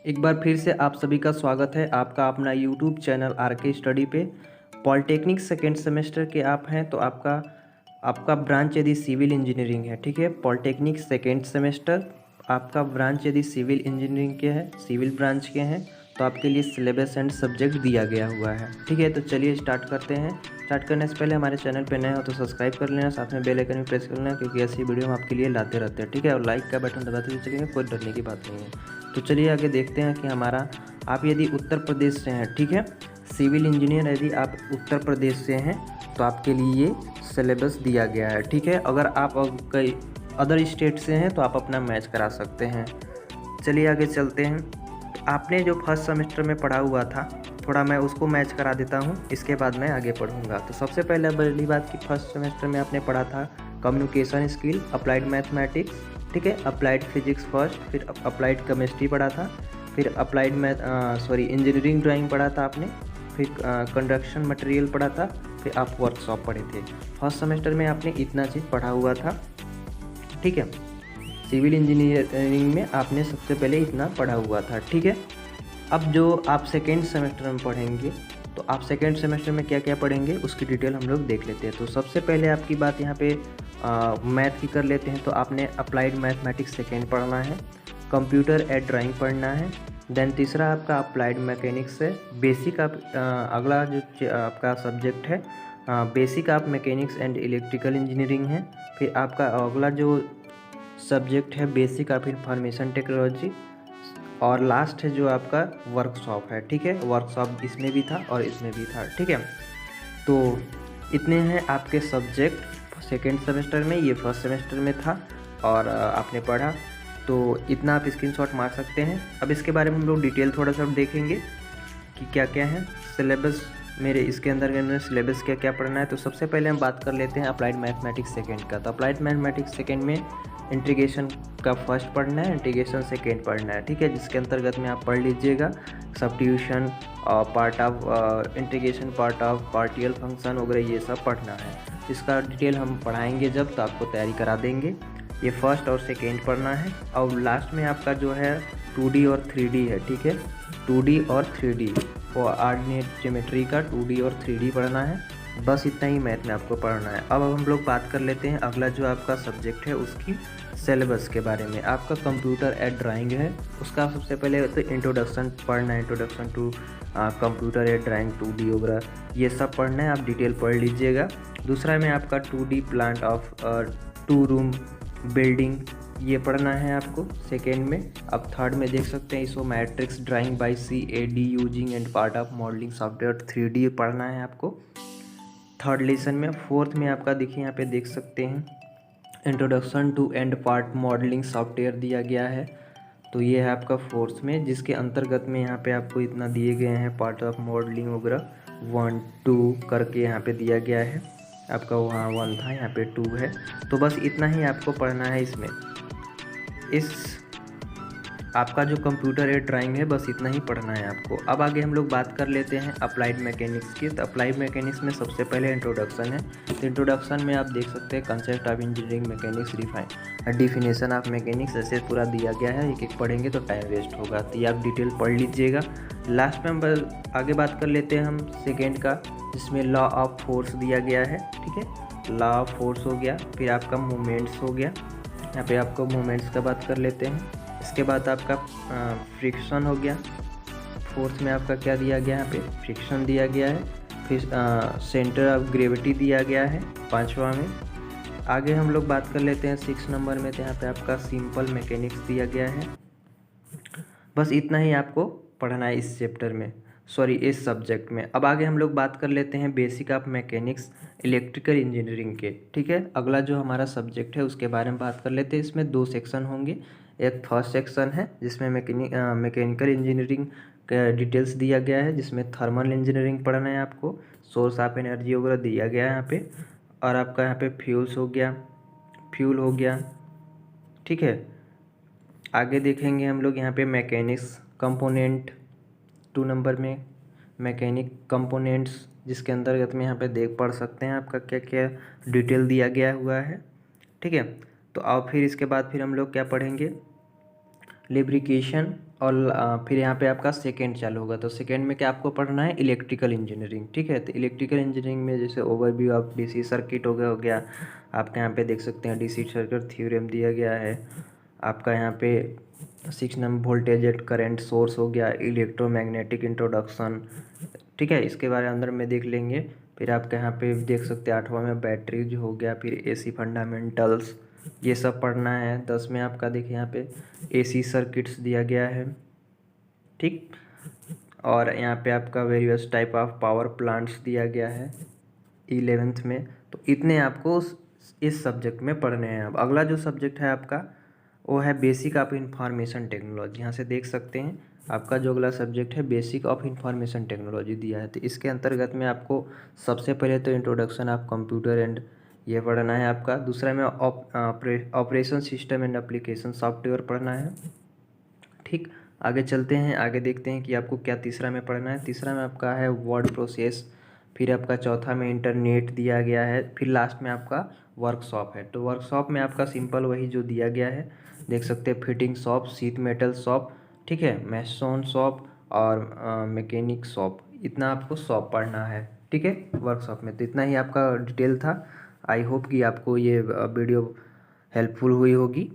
एक बार फिर से आप सभी का स्वागत है आपका अपना यूट्यूब चैनल आर के स्टडी पे। पॉलिटेक्निक सेकेंड सेमेस्टर के आप हैं तो आपका आपका ब्रांच यदि सिविल इंजीनियरिंग है, ठीक है। पॉलिटेक्निक सेकेंड सेमेस्टर आपका ब्रांच यदि सिविल इंजीनियरिंग के है, सिविल ब्रांच के हैं, तो आपके लिए सिलेबस एंड सब्जेक्ट दिया गया हुआ है, ठीक है। तो चलिए स्टार्ट करते हैं। स्टार्ट करने से पहले हमारे चैनल पे नए हो तो सब्सक्राइब कर लेना, साथ में बेल आइकन भी प्रेस कर लेना, क्योंकि ऐसी वीडियो हम आपके लिए लाते रहते हैं, ठीक है। और लाइक का बटन दबाते हुए चलिए, कोई डरने की बात नहीं है। तो चलिए आगे देखते हैं कि हमारा, आप यदि उत्तर प्रदेश से हैं, ठीक है, सिविल इंजीनियर यदि आप उत्तर प्रदेश से हैं तो आपके लिए ये सिलेबस दिया गया है, ठीक है। अगर आप कई अदर स्टेट से हैं तो आप अपना मैच करा सकते हैं। चलिए आगे चलते हैं। आपने जो फर्स्ट सेमेस्टर में पढ़ा हुआ था, थोड़ा मैं उसको मैच करा देता हूँ, इसके बाद मैं आगे पढ़ूँगा। तो सबसे पहले पहली बात कि फर्स्ट सेमेस्टर में आपने पढ़ा था कम्युनिकेशन स्किल, अप्लाइड मैथमेटिक्स, ठीक है, अप्लाइड फिजिक्स फर्स्ट, फिर अप्लाइड केमिस्ट्री पढ़ा था, फिर अप्लाइड इंजीनियरिंग ड्राइंग पढ़ा था आपने, फिर कंस्ट्रक्शन मटेरियल पढ़ा था, फिर आप वर्कशॉप पढ़े थे। फर्स्ट सेमेस्टर में आपने इतना चीज़ पढ़ा हुआ था, ठीक है। सिविल इंजीनियरिंग में आपने सबसे पहले इतना पढ़ा हुआ था, ठीक है। अब जो आप सेकेंड सेमेस्टर में पढ़ेंगे तो आप सेकेंड सेमेस्टर में क्या क्या पढ़ेंगे उसकी डिटेल हम लोग देख लेते हैं। तो सबसे पहले आपकी बात यहाँ पे मैथ की कर लेते हैं। तो आपने अप्लाइड मैथमेटिक्स सेकेंड पढ़ना है, कंप्यूटर एड ड्राइंग पढ़ना है, देन तीसरा आपका अप्लाइड मैकेनिक्स है। बेसिक आप अगला जो आपका सब्जेक्ट है बेसिक आप मैकेनिक्स एंड इलेक्ट्रिकल इंजीनियरिंग है। फिर आपका अगला जो सब्जेक्ट है बेसिक ऑफ इंफॉर्मेशन टेक्नोलॉजी, और लास्ट है जो आपका वर्कशॉप है, ठीक है। वर्कशॉप इसमें भी था और इसमें भी था, ठीक है। तो इतने हैं आपके सब्जेक्ट सेकेंड सेमेस्टर में, ये फर्स्ट सेमेस्टर में था और आपने पढ़ा, तो इतना आप स्क्रीनशॉट मार सकते हैं। अब इसके बारे में हम लोग डिटेल थोड़ा सा देखेंगे कि क्या क्या है सिलेबस मेरे इसके अंदर सिलेबस क्या क्या पढ़ना है। तो सबसे पहले हम बात कर लेते हैं अप्लाइड मैथमेटिक्स सेकेंड का। तो अप्लाइड मैथमेटिक्स सेकेंड में इंटीग्रेशन का फर्स्ट पढ़ना है, इंटीग्रेशन सेकेंड पढ़ना है, ठीक है, जिसके अंतर्गत में आप पढ़ लीजिएगा substitution, part of integration, part of partial function वगैरह, ये सब पढ़ना है। इसका डिटेल हम पढ़ाएंगे जब, तो आपको तैयारी करा देंगे। ये फर्स्ट और सेकेंड पढ़ना है। और लास्ट में आपका जो है 2D और 3D है, ठीक है, 2D और 3D कोऑर्डिनेट ज्योमेट्री का 2D और 3D पढ़ना है। बस इतना ही मैथ में आपको पढ़ना है। अब हम लोग बात कर लेते हैं अगला जो आपका सब्जेक्ट है उसकी सिलेबस के बारे में। आपका कंप्यूटर एड ड्राइंग है, उसका सबसे पहले तो इंट्रोडक्शन पढ़ना है, introduction to computer aided drawing 2D वगैरह ये सब पढ़ना है, आप डिटेल पढ़ लीजिएगा। दूसरा में आपका 2D plant of 2 room building ये पढ़ना है आपको सेकेंड में। अब थर्ड में देख सकते हैं isometric drawing by CAD using and part of modelling software 3D पढ़ना है आपको थर्ड लेसन में। फोर्थ में आपका देखिए यहाँ पे देख सकते हैं introduction to and part modelling software दिया गया है, तो ये है आपका फोर्थ में, जिसके अंतर्गत में यहाँ पे आपको इतना दिए गए हैं पार्ट ऑफ मॉडलिंग वगैरह 1 2 करके यहाँ पे दिया गया है। आपका वहाँ 1 था, यहाँ पे 2 है। तो बस इतना ही आपको पढ़ना है इसमें। इस आपका जो कंप्यूटर एड ड्राइंग है बस इतना ही पढ़ना है आपको। अब आगे हम लोग बात कर लेते हैं अप्लाइड मैकेनिक्स की। तो अप्लाइड मैकेनिक्स में सबसे पहले इंट्रोडक्शन है। तो इंट्रोडक्शन में आप देख सकते हैं concept of engineering mechanics define, definition of mechanics, ऐसे पूरा दिया गया है। एक एक पढ़ेंगे तो टाइम वेस्ट होगा, तो ये आप डिटेल पढ़ लीजिएगा। लास्ट में हम आगे बात कर लेते हैं हम सेकेंड का, जिसमें लॉ ऑफ फोर्स दिया गया है, ठीक है, लॉ ऑफ फोर्स हो गया। फिर आपका मूवमेंट्स हो गया, यहाँ पे आपको मूवमेंट्स का बात कर लेते हैं। इसके बाद आपका फ्रिक्शन हो गया, फोर्थ में आपका क्या दिया गया, यहाँ पे फ्रिक्शन दिया गया है। फिर सेंटर ऑफ ग्रेविटी दिया गया है पांचवा में। आगे हम लोग बात कर लेते हैं 6 नंबर में, तो यहाँ पे आपका सिंपल मैकेनिक्स दिया गया है। बस इतना ही आपको पढ़ना है इस चैप्टर में, सॉरी इस सब्जेक्ट में। अब आगे हम लोग बात कर लेते हैं basic of mechanics electrical engineering के, ठीक है। अगला जो हमारा सब्जेक्ट है उसके बारे में बात कर लेते हैं। इसमें 2 सेक्शन होंगे। एक फर्स्ट सेक्शन है जिसमें मैकेनिकल इंजीनियरिंग का डिटेल्स दिया गया है, जिसमें थर्मल इंजीनियरिंग पढ़ना है आपको, सोर्स ऑफ एनर्जी वगैरह दिया गया है यहाँ पे। और आपका यहाँ पे फ्यूल हो गया, ठीक है। आगे देखेंगे हम लोग यहाँ पे मैकेनिक्स कंपोनेंट 2 नंबर में, मैकेनिक कंपोनेंट्स, जिसके अंतर्गत में यहाँ पे देख पढ़ सकते हैं आपका क्या क्या डिटेल दिया गया हुआ है, ठीक है। तो अब फिर इसके बाद फिर हम लोग क्या पढ़ेंगे, लिब्रिकेशन और फिर यहाँ पे आपका सेकेंड चालू होगा। तो सेकेंड में क्या आपको पढ़ना है, इलेक्ट्रिकल इंजीनियरिंग, ठीक है। तो इलेक्ट्रिकल इंजीनियरिंग में जैसे ओवरव्यू ऑफ डीसी सर्किट हो गया आपका, यहाँ पे देख सकते हैं डीसी सर्किट थ्योरम दिया गया है आपका। यहाँ पे 6 number voltage at current source हो गया, इलेक्ट्रोमैग्नेटिक इंट्रोडक्शन, ठीक है, इसके बारे में अंदर में देख लेंगे। फिर आपके यहाँ पे देख सकते हैं 8वां में बैटरीज हो गया, फिर एसी फंडामेंटल्स, ये सब पढ़ना है। 10 में आपका देखिए यहाँ पे एसी सर्किट्स दिया गया है, ठीक। और यहाँ पे आपका various type of power plants दिया गया है 11th में। तो इतने आपको इस सब्जेक्ट में पढ़ने हैं। अब अगला जो सब्जेक्ट है आपका वो है बेसिक ऑफ इंफॉर्मेशन टेक्नोलॉजी। यहाँ से देख सकते हैं आपका जो अगला सब्जेक्ट है बेसिक ऑफ इंफॉर्मेशन टेक्नोलॉजी दिया है। तो इसके अंतर्गत में आपको सबसे पहले तो इंट्रोडक्शन ऑफ कंप्यूटर एंड ये पढ़ना है आपका। दूसरा में operation system and application software पढ़ना है, ठीक। आगे चलते हैं, आगे देखते हैं कि आपको क्या तीसरा में पढ़ना है। तीसरा में आपका है वर्ड प्रोसेस, फिर आपका चौथा में इंटरनेट दिया गया है, फिर लास्ट में आपका वर्कशॉप है। तो वर्कशॉप में आपका सिंपल वही जो दिया गया है, देख सकते हैं fitting shop, sheet metal shop, ठीक है, मैसन शॉप और मैकेनिक शॉप, इतना आपको शॉप पढ़ना है, ठीक है, वर्कशॉप में। तो इतना ही आपका डिटेल था। आई होप कि आपको ये वीडियो हेल्पफुल हुई होगी।